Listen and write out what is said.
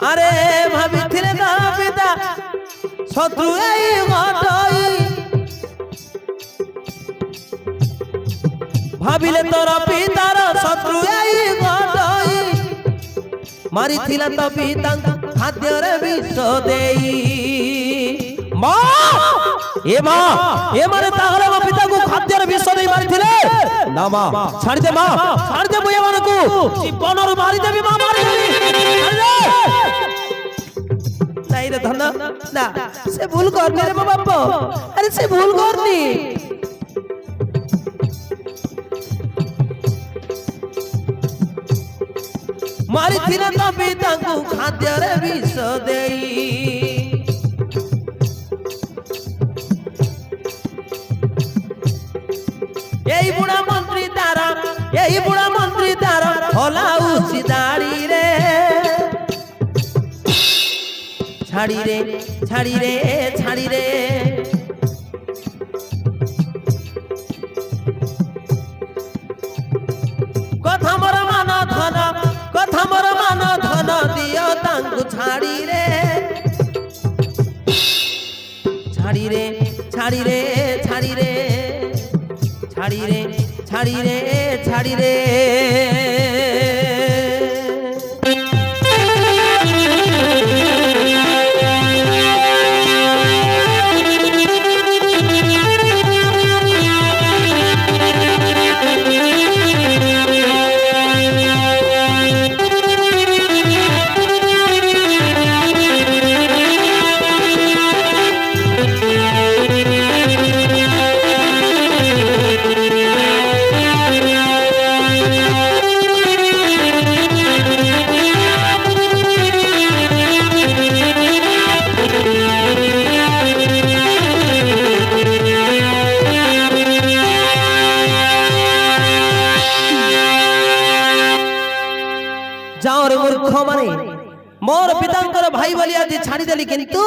আরে ভাবিছিলে না পিতা শত্রু এই ঘটই ভাবিলে তোর পিতার শত্রু এই ঘটই মারিଥିଲା তো পিতাଙ୍କୁ ଖାଦ୍ୟରେ ବିଷ ଦେଇ ମା ଏ ମାନେ ତାହେଲେ ମୋ ପିତାଙ୍କୁ ଖାଦ୍ୟରେ ବିଷ ଦେଇ ମାରିଥିଲେ ନା ମା ଛାଡ଼ିଦେ ମା ଛାଡ଼ିଦେ ମୁଁ ଏମାନଙ୍କୁ ଜୀବନରୁ ମାରିଦେବି ମା ମାରିଦେବି ନାଇଁ ରେ ଧନ ନା ସେ ଭୁଲ କରନି ରେ ମୋ ବାପ ଆରେ ସେ ଭୁଲ କରନି ମାରିଥିଲା ତ ପିତାଙ୍କୁ ଖାଦ୍ୟରେ ବିଷ ଦେଇ এই বুড়া মন্ত্রী তার হলাউছি দাড়ি রে ছাড়ি রে ছাড়ি রে ছাড়ি রে কথা মোর মান ধন কথা মোর মান ধন দিও তাঙ্কু ছাড়ি রে ছাড়ি রে ছাড়ি রে ছাড়ি রে ছাড়ি রে ছাড়ি রে ছাড়ি রে जाओ रे मूर्ख माने मोर पितांकर भाई बोली आज छाड़ी देली किंतु